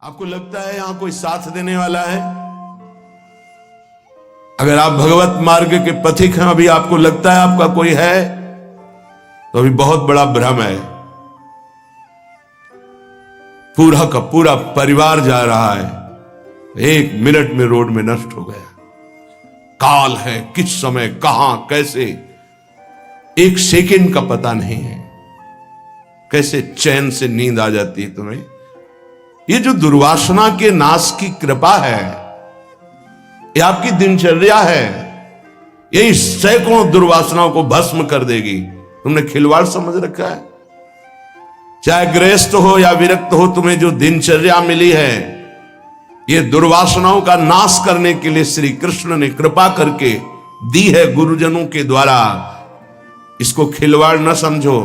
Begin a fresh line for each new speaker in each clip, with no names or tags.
आपको लगता है यहां कोई साथ देने वाला है? अगर आप भगवत मार्ग के पथिक हैं, अभी आपको लगता है आपका कोई है, तो अभी बहुत बड़ा भ्रम है। पूरा का पूरा परिवार जा रहा है, 1 मिनट में रोड में नष्ट हो गया। काल है, किस समय कहां कैसे 1 सेकंड का पता नहीं है। कैसे चैन से नींद आ जाती है तुम्हें? ये जो दुर्वासना के नाश की कृपा है, ये आपकी दिनचर्या है, यही सैकड़ों दुर्वासनाओं को भस्म कर देगी। तुमने खिलवाड़ समझ रखा है। चाहे गृहस्थ हो या विरक्त हो, तुम्हें जो दिनचर्या मिली है, ये दुर्वासनाओं का नाश करने के लिए श्री कृष्ण ने कृपा करके दी है गुरुजनों के द्वारा। इसको खिलवाड़ न समझो।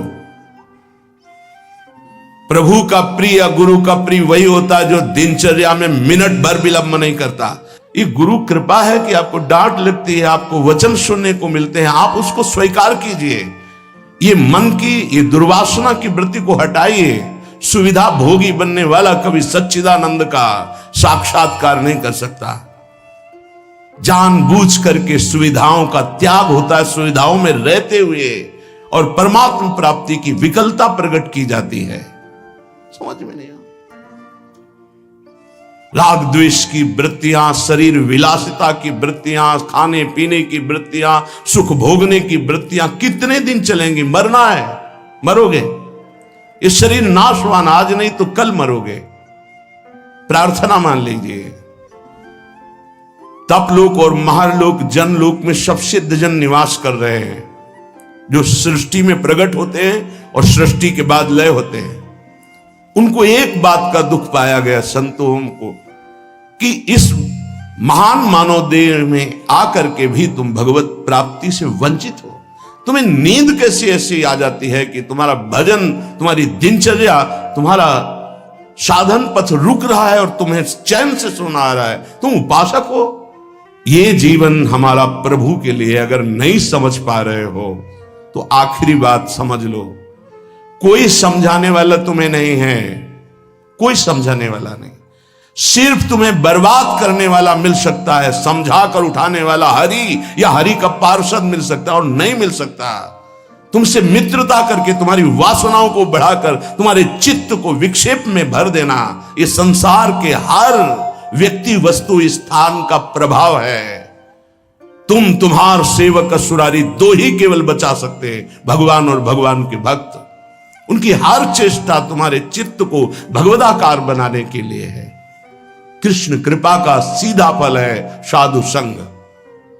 प्रभु का प्रिय या गुरु का प्रिय वही होता है जो दिनचर्या में मिनट भर विलंब नहीं करता। ये गुरु कृपा है कि आपको डांट लगती है, आपको वचन सुनने को मिलते हैं, आप उसको स्वीकार कीजिए। ये मन की, ये दुर्वासना की वृत्ति को हटाइए। सुविधा भोगी बनने वाला कभी सच्चिदानंद का साक्षात्कार नहीं कर सकता। जानबूझ करके सुविधाओं का त्याग होता है, सुविधाओं में रहते हुए, और परमात्मा प्राप्ति की विकलता प्रकट की जाती है। समझ में नहीं आ। राग द्वेष की वृत्तियां, शरीर विलासिता की वृत्तियां, खाने पीने की वृत्तियां, सुख भोगने की वृत्तियां कितने दिन चलेंगी? मरना है, मरोगे। ये शरीर नाशवान, आज नहीं तो कल मरोगे। प्रार्थना मान लीजिए। तपलोक और महालोक जनलोक में सब सिद्ध जन निवास कर रहे हैं, जो सृष्टि में प्रकट होते हैं और सृष्टि के बाद लय होते हैं। उनको एक बात का दुख पाया गया, संतों को, कि इस महान मानव देह में आकर के भी तुम भगवत प्राप्ति से वंचित हो। तुम्हें नींद कैसी ऐसी आ जाती है कि तुम्हारा भजन, तुम्हारी दिनचर्या, तुम्हारा साधन पथ रुक रहा है और तुम्हें चैन से सोना आ रहा है। तुम उपासक हो। ये जीवन हमारा प्रभु के लिए। अगर नहीं समझ पा रहे हो तो आखिरी बात समझ लो, कोई समझाने वाला तुम्हें नहीं है, कोई समझाने वाला नहीं। सिर्फ तुम्हें बर्बाद करने वाला मिल सकता है, समझा कर उठाने वाला हरि या हरि का पार्षद मिल सकता है, और नहीं मिल सकता। तुमसे मित्रता करके तुम्हारी वासनाओं को बढ़ाकर तुम्हारे चित्त को विक्षेप में भर देना, ये संसार के हर व्यक्ति वस्तु स्थान का प्रभाव है। तुम्हार सेवक असुरारी 2 ही केवल बचा सकते हैं, भगवान और भगवान के भक्त। उनकी हर चेष्टा तुम्हारे चित्त को भगवदाकार बनाने के लिए है। कृष्ण कृपा का सीधा फल है साधु संग।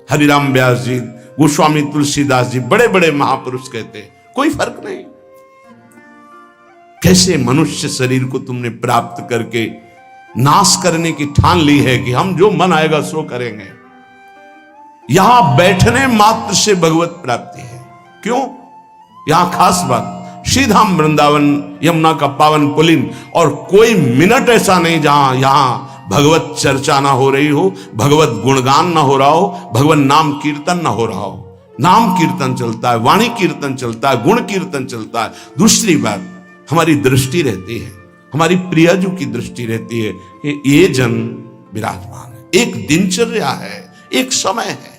हरिराम व्यास जी, गोस्वामी तुलसीदास जी, बड़े बड़े महापुरुष कहते हैं, कोई फर्क नहीं। कैसे मनुष्य शरीर को तुमने प्राप्त करके नाश करने की ठान ली है कि हम जो मन आएगा सो करेंगे। यहां बैठने मात्र से भगवत प्राप्ति है। क्यों? यहां खास बात, श्रीधाम वृंदावन यमुना का पावन पुलिन, और कोई मिनट ऐसा नहीं जहां यहां भगवत चर्चा ना हो रही हो, भगवत गुणगान ना हो रहा हो, भगवत नाम कीर्तन ना हो रहा हो। नाम कीर्तन चलता है, वाणी कीर्तन चलता है, गुण कीर्तन चलता है। दूसरी बात, हमारी दृष्टि रहती है, हमारी प्रियजू की दृष्टि रहती है कि ये जन विराजमान है। एक दिनचर्या है, एक समय है।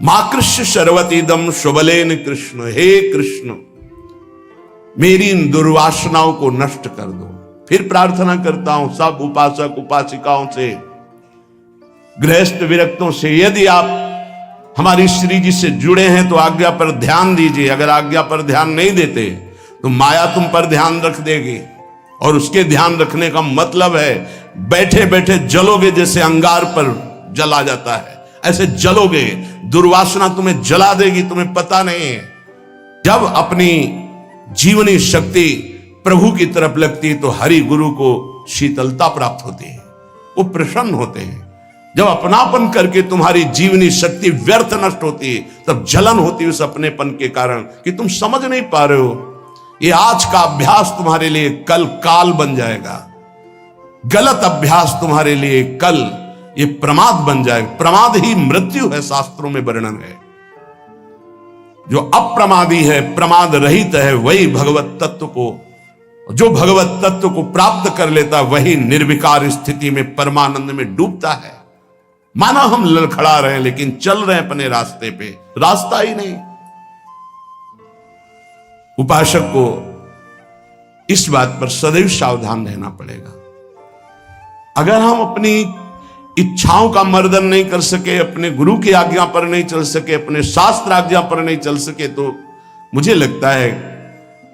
माकृष्य शर्वतीदम शुभलेन कृष्ण, हे कृष्ण मेरी इन दुर्वासनाओं को नष्ट कर दो। फिर प्रार्थना करता हूं सब उपासक उपासिकाओं से, गृहस्थ विरक्तों से, यदि आप हमारी श्री जी से जुड़े हैं तो आज्ञा पर ध्यान दीजिए। अगर आज्ञा पर ध्यान नहीं देते तो माया तुम पर ध्यान रख देगी, और उसके ध्यान रखने का मतलब है बैठे बैठे जलोगे, जैसे अंगार पर जला जाता है, ऐसे जलोगे। दुर्वासना तुम्हें जला देगी, तुम्हें पता नहीं है। जब अपनी जीवनी शक्ति प्रभु की तरफ लगती है तो हरि गुरु को शीतलता प्राप्त होती है, वो प्रसन्न होते हैं। जब अपनापन करके तुम्हारी जीवनी शक्ति व्यर्थ नष्ट होती है, तब जलन होती है उस अपनेपन के कारण कि तुम समझ नहीं पा रहे हो। ये आज का अभ्यास तुम्हारे लिए कल काल बन जाएगा। गलत अभ्यास तुम्हारे लिए कल ये प्रमाद बन जाएगा। प्रमाद ही मृत्यु है, शास्त्रों में वर्णन है। जो अप्रमादी है, प्रमाद रहित है, वही भगवत तत्व को जो भगवत तत्व को प्राप्त कर लेता वही निर्विकार स्थिति में परमानंद में डूबता है। माना हम लड़खड़ा रहे हैं लेकिन चल रहे हैं अपने रास्ते पे, रास्ता ही नहीं। उपासक को इस बात पर सदैव सावधान रहना पड़ेगा। अगर हम अपनी इच्छाओं का मर्दन नहीं कर सके, अपने गुरु की आज्ञा पर नहीं चल सके, अपने शास्त्र आज्ञा पर नहीं चल सके, तो मुझे लगता है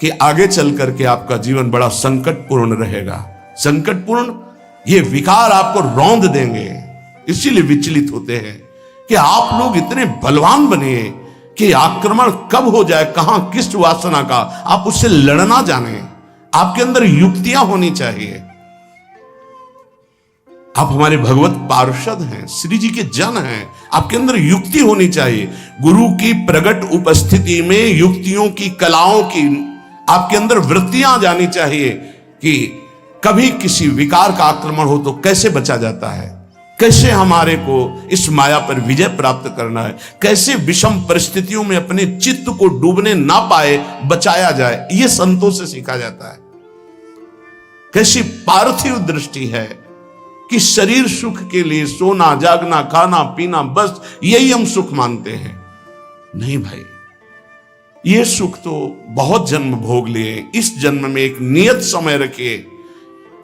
कि आगे चल करके आपका जीवन बड़ा संकटपूर्ण रहेगा। संकटपूर्ण, ये विकार आपको रौंद देंगे। इसीलिए विचलित होते हैं कि आप लोग इतने बलवान बनिए कि आक्रमण कब हो जाए, कहां किस वासना का, आप उससे लड़ना जाने। आपके अंदर युक्तियां होनी चाहिए। आप हमारे भगवत पार्षद हैं, श्री जी के जन हैं, आपके अंदर युक्ति होनी चाहिए। गुरु की प्रकट उपस्थिति में युक्तियों की, कलाओं की आपके अंदर वृत्तियां जानी चाहिए कि कभी किसी विकार का आक्रमण हो तो कैसे बचा जाता है, कैसे हमारे को इस माया पर विजय प्राप्त करना है, कैसे विषम परिस्थितियों में अपने चित्त को डूबने ना पाए बचाया जाए, यह संतों से सीखा जाता है। कैसी पार्थिव दृष्टि है कि शरीर सुख के लिए सोना, जागना, खाना, पीना, बस यही हम सुख मानते हैं। नहीं भाई, ये सुख तो बहुत जन्म भोग लिए। इस जन्म में एक नियत समय रखिए,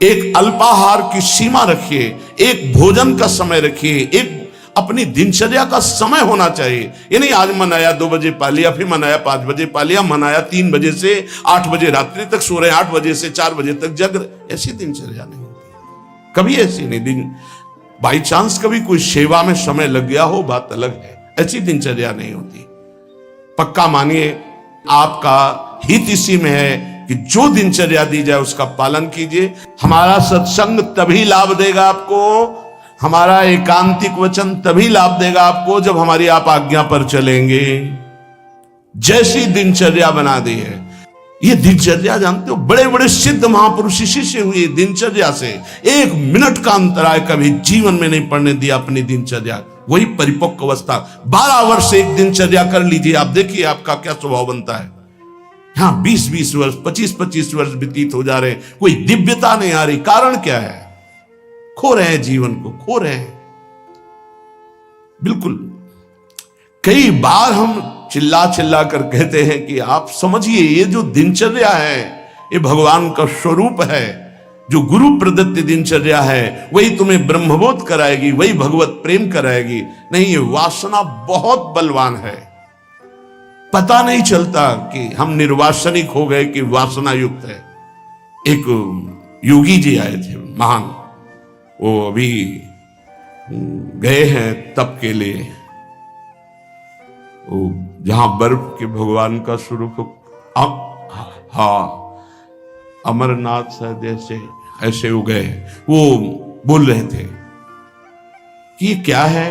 एक अल्पाहार की सीमा रखिए, एक भोजन का समय रखिए, एक अपनी दिनचर्या का समय होना चाहिए। ये नहीं आज मनाया 2 बजे पा लिया, फिर मनाया 5 बजे पा लिया, मनाया 3 बजे से 8 बजे रात्रि तक सो रहे, 8 बजे से 4 बजे तक जग रहे। ऐसी दिनचर्या नहीं होती, कभी ऐसी नहीं। दिन बाई चांस कभी कोई सेवा में समय लग गया हो, बात अलग है, ऐसी दिनचर्या नहीं होती। पक्का मानिए, आपका हित इसी में है कि जो दिनचर्या दी जाए उसका पालन कीजिए। हमारा सत्संग तभी लाभ देगा आपको, हमारा एकांतिक वचन तभी लाभ देगा आपको जब हमारी आप आज्ञा पर चलेंगे। जैसी दिनचर्या बना दी है, ये दिनचर्या जानते हो, बड़े बड़े सिद्ध महापुरुष इसी से हुए, दिनचर्या से। 1 मिनट का अंतराय कभी जीवन में नहीं पड़ने दिया अपनी दिनचर्या। वही परिपक्व अवस्था। 12 वर्ष एक दिनचर्या कर लीजिए, आप देखिए आपका क्या स्वभाव बनता है। यहां 20-20 वर्ष, 25-25 वर्ष व्यतीत हो जा रहे हैं, कोई दिव्यता नहीं आ रही। कारण क्या है? खो रहे हैं, जीवन को खो रहे हैं। बिल्कुल, कई बार हम चिल्ला चिल्ला कर कहते हैं कि आप समझिए, ये जो दिनचर्या है ये भगवान का स्वरूप है। जो गुरु प्रदत्त दिनचर्या है वही तुम्हें ब्रह्मबोध कराएगी, वही भगवत प्रेम कराएगी। नहीं, ये वासना बहुत बलवान है। पता नहीं चलता कि हम निर्वासनिक हो गए कि वासना युक्त है। एक योगी जी आए थे महान, वो अभी गए हैं तप के लिए, वो जहां बर्फ के भगवान का स्वरूप, हाँ अमरनाथ शायद ऐसे हो गए। वो बोल रहे थे कि क्या है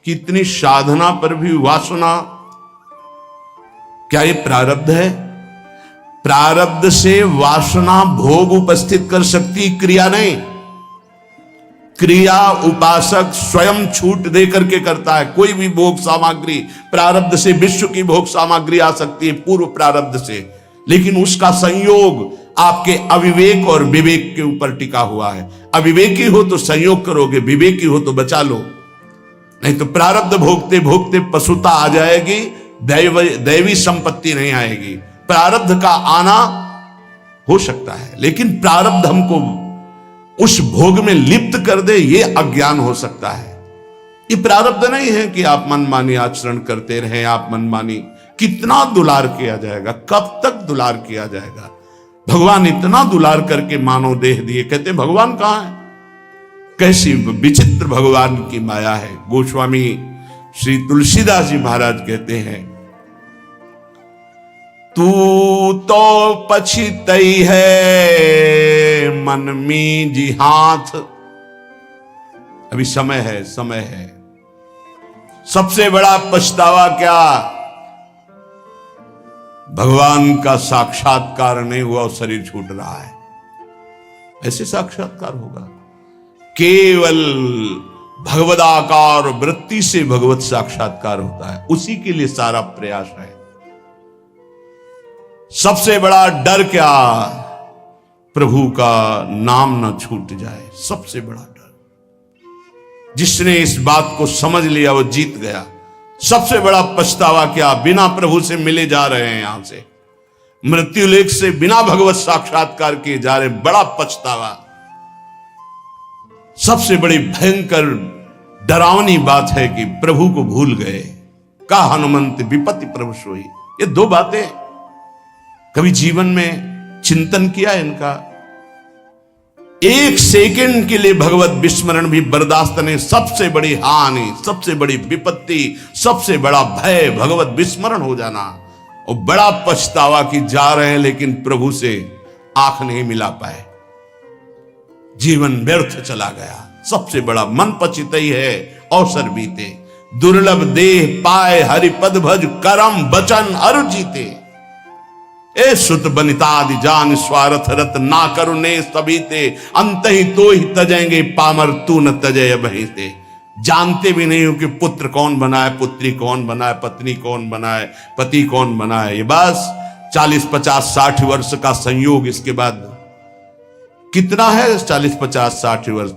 कि इतनी साधना पर भी वासना, क्या ये प्रारब्ध है? प्रारब्ध से वासना भोग उपस्थित कर सकती, क्रिया नहीं। क्रिया उपासक स्वयं छूट दे करके करता है। कोई भी भोग सामग्री प्रारब्ध से, विश्व की भोग सामग्री आ सकती है पूर्व प्रारब्ध से, लेकिन उसका संयोग आपके अविवेक और विवेक के ऊपर टिका हुआ है। अविवेकी हो तो संयोग करोगे, विवेकी हो तो बचा लो, नहीं तो प्रारब्ध भोगते भोगते पशुता आ जाएगी, दैवी संपत्ति नहीं आएगी। प्रारब्ध का आना हो सकता है, लेकिन प्रारब्ध हमको उस भोग में लिप्त कर दे, ये अज्ञान हो सकता है। ये प्रारब्ध नहीं है कि आप मनमानी आचरण करते रहें, आप मनमानी। कितना दुलार किया जाएगा, कब तक दुलार किया जाएगा? भगवान इतना दुलार करके मानव देह दिए, कहते भगवान कहां है? कैसी विचित्र भगवान की माया है। गोस्वामी श्री तुलसीदास जी महाराज कहते हैं, तू तो पछितई है मन में जी हाथ। अभी समय है, समय है। सबसे बड़ा पछतावा क्या? भगवान का साक्षात्कार नहीं हुआ और शरीर छूट रहा है। ऐसे साक्षात्कार होगा? केवल भगवदाकार वृत्ति से भगवत साक्षात्कार होता है, उसी के लिए सारा प्रयास है। सबसे बड़ा डर क्या? प्रभु का नाम न छूट जाए, सबसे बड़ा डर। जिसने इस बात को समझ लिया वो जीत गया। सबसे बड़ा पछतावा क्या, बिना प्रभु से मिले जा रहे हैं, यहां से मृत्यु लेख से बिना भगवत साक्षात्कार किए जा रहे, बड़ा पछतावा। सबसे बड़ी भयंकर डरावनी बात है कि प्रभु को भूल गए। का हनुमंत विपत्ति प्रभु सोई, ये दो बातें कभी जीवन में चिंतन किया इनका? एक सेकंड के लिए भगवत विस्मरण भी बर्दाश्त नहीं। सबसे बड़ी हानि, सबसे बड़ी विपत्ति, सबसे बड़ा भय भगवत विस्मरण हो जाना। और बड़ा पछतावा कि जा रहे हैं लेकिन प्रभु से आंख नहीं मिला पाए, जीवन व्यर्थ चला गया। सबसे बड़ा मन पचितई है अवसर बीते, दुर्लभ देह पाए हरिपद भज करम बचन अरु जीते। ए सुत बनितादि जान स्वार्थ रत ना करुणे सभी ते, अंत ही तो ही तजेंगे पामर तू न तजय बहीते। जानते भी नहीं हो कि पुत्र कौन बनाए, पुत्री कौन बनाए, पत्नी कौन बनाए, पति कौन बनाए। ये बस 40, 50, 60 वर्ष का संयोग, इसके बाद कितना है 40, 50, 60 वर्ष।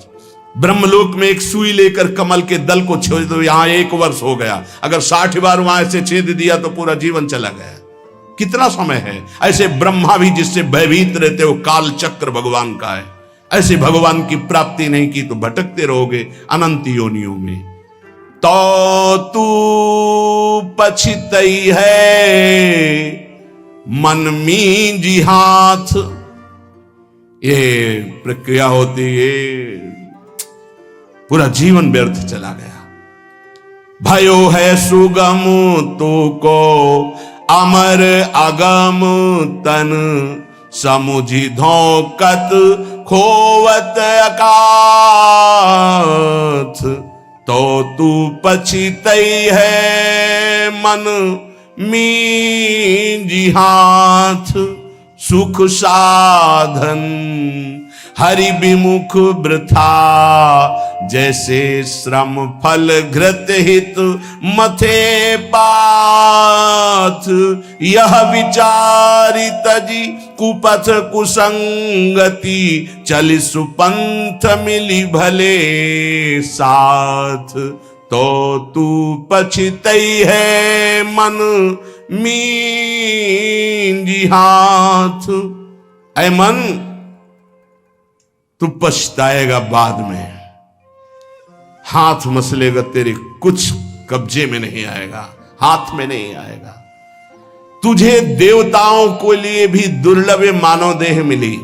ब्रह्मलोक में एक सुई लेकर कमल के दल को छेद दो, यहां 1 वर्ष हो गया। अगर 60 बार वहां से छेद दिया तो पूरा जीवन चला गया। कितना समय है। ऐसे ब्रह्मा भी जिससे भयभीत रहते हो, काल चक्र भगवान का है। ऐसे भगवान की प्राप्ति नहीं की तो भटकते रहोगे अनंत योनियों में। तो तू पछितई है मन में जी हाथ, ये प्रक्रिया होती है, पूरा जीवन व्यर्थ चला गया। भयो है सुगम तो को अमर अगम तन, समुझी धोकत खोवत अकाथ। तो तू पछितई है मन मींजी हाथ, सुख साधन हरि विमुख वृथा, जैसे श्रम फल घृत हित मथे पाथ। यह विचारी तजी कुपथ कुसंगति, चलि सुपंथ मिली भले साथ। तो तू पछितई है मन मींजी हाथ। ऐ मन, तू पछताएगा बाद में, हाथ मसलेगा, तेरे कुछ कब्जे में नहीं आएगा, हाथ में नहीं आएगा। तुझे देवताओं को लिए भी दुर्लभ मानव देह मिली।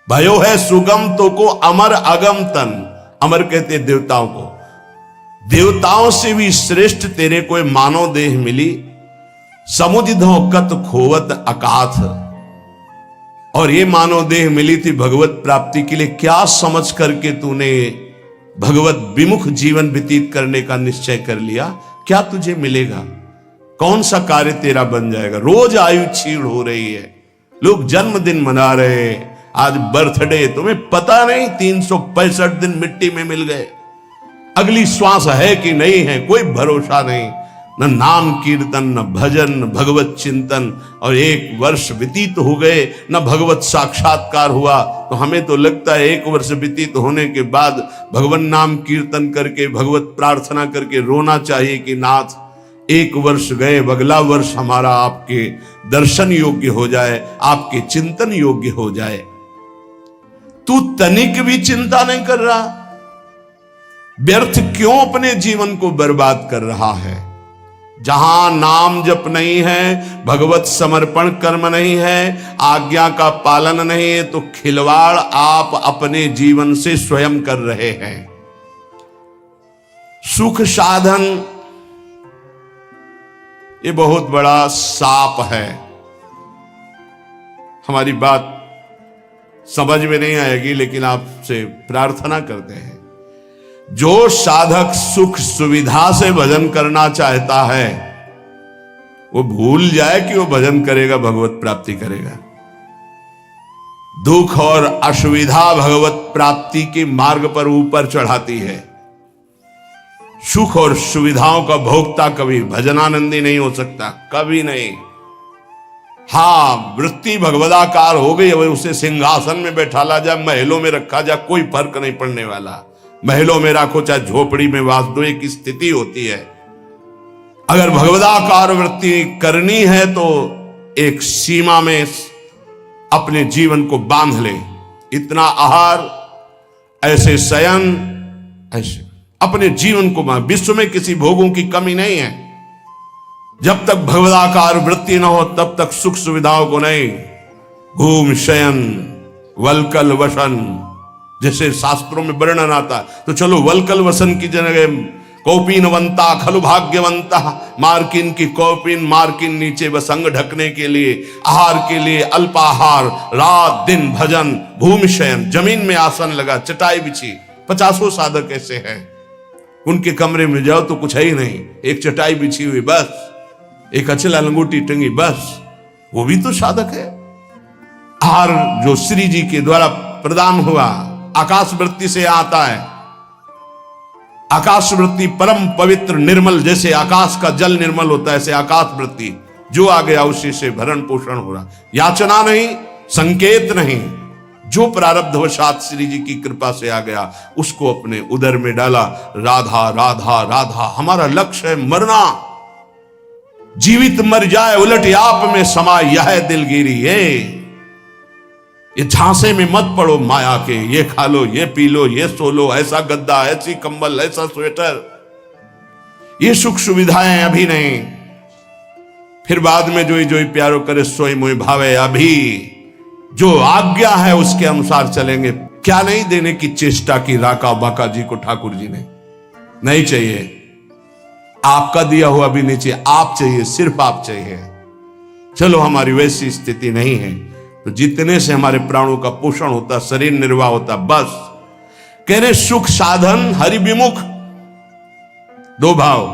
भयो है सुगम तो को अमर अगम तन, अमर कहते देवताओं को, देवताओं से भी श्रेष्ठ तेरे को मानव देह मिली। समुझ धोकत खोवत अकाथ, और ये मानव देह मिली थी भगवत प्राप्ति के लिए। क्या समझ करके तूने भगवत विमुख जीवन व्यतीत करने का निश्चय कर लिया? क्या तुझे मिलेगा? कौन सा कार्य तेरा बन जाएगा? रोज आयु क्षीण हो रही है, लोग जन्मदिन मना रहे हैं, आज बर्थडे, तुम्हें पता नहीं 365 दिन मिट्टी में मिल गए। अगली श्वास है कि नहीं है कोई भरोसा नहीं। न नाम कीर्तन, न भजन, न भगवत चिंतन, और 1 वर्ष व्यतीत हो गए, न भगवत साक्षात्कार हुआ। तो हमें तो लगता है 1 वर्ष व्यतीत होने के बाद भगवान नाम कीर्तन करके, भगवत प्रार्थना करके रोना चाहिए कि नाथ 1 वर्ष गए, अगला वर्ष हमारा आपके दर्शन योग्य हो जाए, आपके चिंतन योग्य हो जाए। तू तनिक भी चिंता नहीं कर रहा, व्यर्थ क्यों अपने जीवन को बर्बाद कर रहा है? जहां नाम जप नहीं है, भगवत समर्पण कर्म नहीं है, आज्ञा का पालन नहीं है, तो खिलवाड़ आप अपने जीवन से स्वयं कर रहे हैं। सुख साधन ये बहुत बड़ा साप है। हमारी बात समझ में नहीं आएगी, लेकिन आपसे प्रार्थना करते हैं, जो साधक सुख सुविधा से भजन करना चाहता है वो भूल जाए कि वो भजन करेगा, भगवत प्राप्ति करेगा। दुख और असुविधा भगवत प्राप्ति के मार्ग पर ऊपर चढ़ाती है। सुख और सुविधाओं का भोक्ता कभी भजनानंदी नहीं हो सकता, कभी नहीं। हाँ, वृत्ति भगवदाकार हो गई, अब उसे सिंहासन में बैठाला जाए, महलों में रखा जाए, कोई फर्क नहीं पड़ने वाला। महलों में रखो चाहे झोपड़ी में वास दो, एक स्थिति होती है। अगर भगवदाकार वृत्ति करनी है तो एक सीमा में अपने जीवन को बांध ले। इतना आहार, ऐसे शयन, ऐसे अपने जीवन को विश्व में किसी भोगों की कमी नहीं है। जब तक भगवदाकार वृत्ति न हो तब तक सुख सुविधाओं को नहीं। घूम शयन वलकल वसन, जैसे शास्त्रों में वर्णन आता, तो चलो वलकल वसन की जगह कौपीनवंता खलु भाग्यवंता, मार्किन की कौपीन, मार्किन नीचे वसंग ढकने के लिए, आहार के लिए अल्पाहार, रात दिन भजन, भूमि शयन, जमीन में आसन लगा, चटाई बिछी। 50 साधक ऐसे हैं, उनके कमरे में जाओ तो कुछ है ही नहीं, एक चटाई बिछी हुई बस, एक अचला लंगोटी टंगी बस, वो भी तो साधक है। आहार जो श्री जी के द्वारा प्रदान हुआ आकाश वृत्ति से आता है। आकाश वृत्ति परम पवित्र निर्मल, जैसे आकाश का जल निर्मल होता है, ऐसे आकाश वृत्ति जो आ गया उसी से भरण पोषण हो रहा। याचना नहीं, संकेत नहीं, जो प्रारब्धवशात श्री जी की कृपा से आ गया उसको अपने उदर में डाला। राधा राधा राधा हमारा लक्ष्य है, मरना, जीवित मर जाए उलट आप में समाए यह दिलगिरी। ये झांसे में मत पड़ो माया के, ये खा लो, ये पी लो, ये सो लो, ऐसा गद्दा, ऐसी कंबल, ऐसा स्वेटर, ये सुख सुविधाएं अभी नहीं, फिर बाद में जोई जोई प्यारो करे सोई मोई भावे। अभी जो आज्ञा है उसके अनुसार चलेंगे। क्या नहीं देने की चेष्टा की राका बाका जी को ठाकुर जी ने? नहीं चाहिए, आपका दिया हुआ भी नहीं चाहिए, आप चाहिए, सिर्फ आप चाहिए। चलो हमारी वैसी स्थिति नहीं है तो जितने से हमारे प्राणों का पोषण होता, शरीर निर्वाह होता, बस। कह रहे सुख साधन हरि विमुख, दो भाव।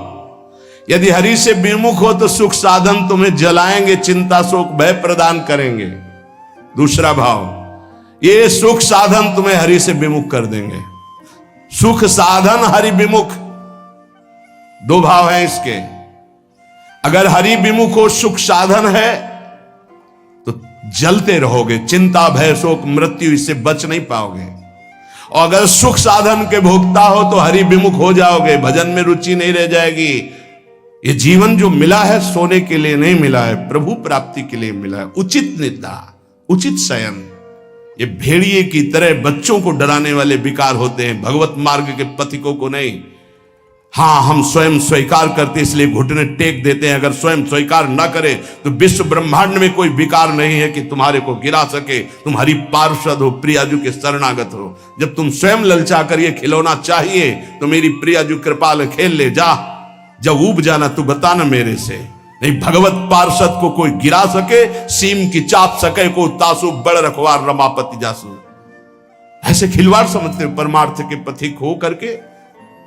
यदि हरि से विमुख हो तो सुख साधन तुम्हें जलाएंगे, चिंता शोक भय प्रदान करेंगे। दूसरा भाव, ये सुख साधन तुम्हें हरि से विमुख कर देंगे। सुख साधन हरि विमुख, दो भाव हैं इसके। अगर हरि विमुख हो, सुख साधन है तो जलते रहोगे, चिंता भय शोक मृत्यु इससे बच नहीं पाओगे। और अगर सुख साधन के भोक्ता हो तो हरि विमुख हो जाओगे, भजन में रुचि नहीं रह जाएगी। ये जीवन जो मिला है सोने के लिए नहीं मिला है, प्रभु प्राप्ति के लिए मिला है। उचित निद्रा, उचित शयन, ये भेड़िए की तरह बच्चों को डराने वाले विकार होते हैं, भगवत मार्ग के पथिकों को नहीं। हाँ, हम स्वयं स्वीकार करते इसलिए घुटने टेक देते हैं। अगर स्वयं स्वीकार ना करें तो विश्व ब्रह्मांड में कोई विकार नहीं है कि तुम्हारे को गिरा सके। तुम हरि पार्षद हो, प्रियाजू के शरणागत हो। जब तुम स्वयं ललचा कर ये खिलौना चाहिए तो मेरी प्रियाजू कृपाल खेल ले जा। जब ऊब जाना तू बताना मेरे से। नहीं, भगवत पार्षद को कोई गिरा सके, सीम की चाप सके को तासु बड़ रखवार रमापति जासु। ऐसे खिलवाड़ समझते हो परमार्थ के पथिक हो करके?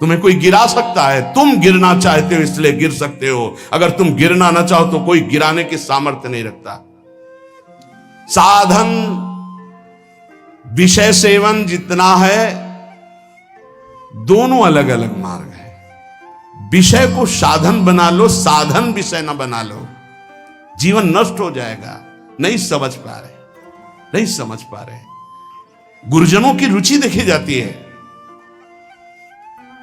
तुम्हें कोई गिरा सकता है, तुम गिरना चाहते हो इसलिए गिर सकते हो। अगर तुम गिरना ना चाहो तो कोई गिराने की सामर्थ्य नहीं रखता। साधन विषय सेवन जितना है, दोनों अलग अलग मार्ग है। विषय को साधन बना लो, साधन विषय ना बना लो, जीवन नष्ट हो जाएगा। नहीं समझ पा रहे, नहीं समझ पा रहे। गुरुजनों की रुचि देखी जाती है,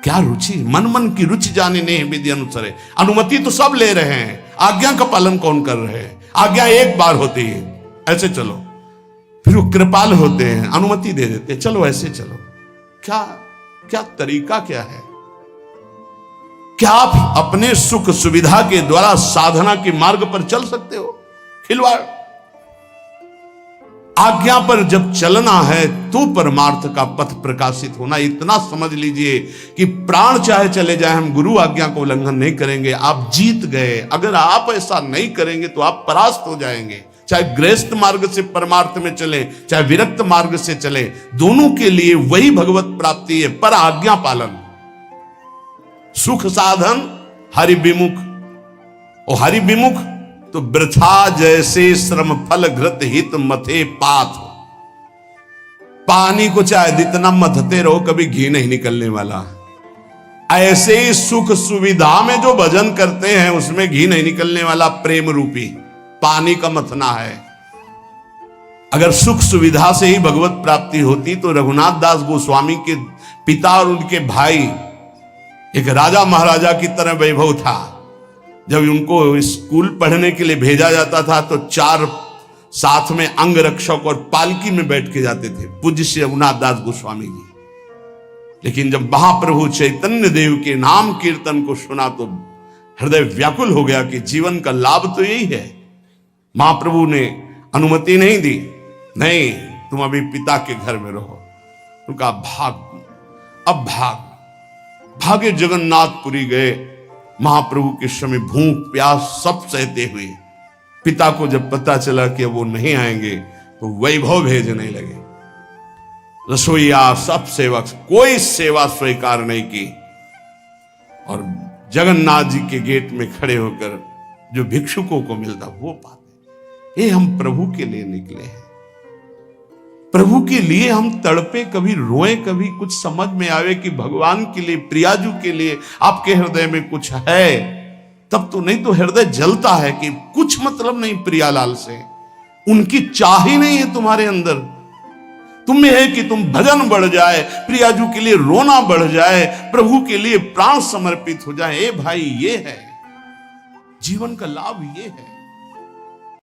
क्या रुचि, मन मन की रुचि जाने नहीं विधि अनुसार। अनुमति तो सब ले रहे हैं, आज्ञा का पालन कौन कर रहे हैं? आज्ञा एक बार होती है, ऐसे चलो, फिर वो कृपाल होते हैं, अनुमति दे देते हैं, चलो ऐसे चलो। क्या क्या तरीका क्या है? क्या आप अपने सुख सुविधा के द्वारा साधना के मार्ग पर चल सकते हो? खिलवाड़। आज्ञा पर जब चलना है तो परमार्थ का पथ प्रकाशित होना। इतना समझ लीजिए कि प्राण चाहे चले जाए, हम गुरु आज्ञा को उल्लंघन नहीं करेंगे। आप जीत गए। अगर आप ऐसा नहीं करेंगे तो आप परास्त हो जाएंगे। चाहे गृहस्थ मार्ग से परमार्थ में चले, चाहे विरक्त मार्ग से चले, दोनों के लिए वही भगवत प्राप्ति है, पर आज्ञा पालन। सुख साधन हरि विमुख, और हरि विमुख तो वृथा जैसे श्रम फल घृत हित मथे पाथ। पानी को चाहे जितना मथते रहो कभी घी नहीं निकलने वाला। ऐसे ही सुख सुविधा में जो भजन करते हैं उसमें घी नहीं निकलने वाला। प्रेम रूपी पानी का मथना है। अगर सुख सुविधा से ही भगवत प्राप्ति होती तो रघुनाथ दास गोस्वामी के पिता और उनके भाई एक राजा महाराजा की तरह वैभव था। जब उनको स्कूल पढ़ने के लिए भेजा जाता था तो 4 साथ में अंग रक्षक और पालकी में बैठ के जाते थे, पूज्य श्री रघुनाथ दास गोस्वामी जी। लेकिन जब महाप्रभु चैतन्य देव के नाम कीर्तन को सुना तो हृदय व्याकुल हो गया कि जीवन का लाभ तो यही है। महाप्रभु ने अनुमति नहीं दी, नहीं तुम अभी पिता के घर में रहो। तो कहा भाग, अब भागे जगन्नाथपुरी गए। महाप्रभु के समय भूख प्यास सब सहते हुए पिता को जब पता चला कि वो नहीं आएंगे तो वैभव भेजने लगे। रसोईया सब सेवक, कोई सेवा स्वीकार नहीं की और जगन्नाथ जी के गेट में खड़े होकर जो भिक्षुकों को मिलता वो पाते। ये हम प्रभु के लिए निकले हैं, प्रभु के लिए हम तड़पे, कभी रोए, कभी कुछ समझ में आवे कि भगवान के लिए, प्रियाजू के लिए आपके हृदय में कुछ है तब तो, नहीं तो हृदय जलता है कि कुछ मतलब नहीं प्रियालाल से, उनकी चाह ही नहीं है तुम्हारे अंदर। तुम्हें है कि तुम भजन बढ़ जाए, प्रियाजू के लिए रोना बढ़ जाए, प्रभु के लिए प्राण समर्पित हो जाए। ए भाई, ये है जीवन का लाभ, ये है।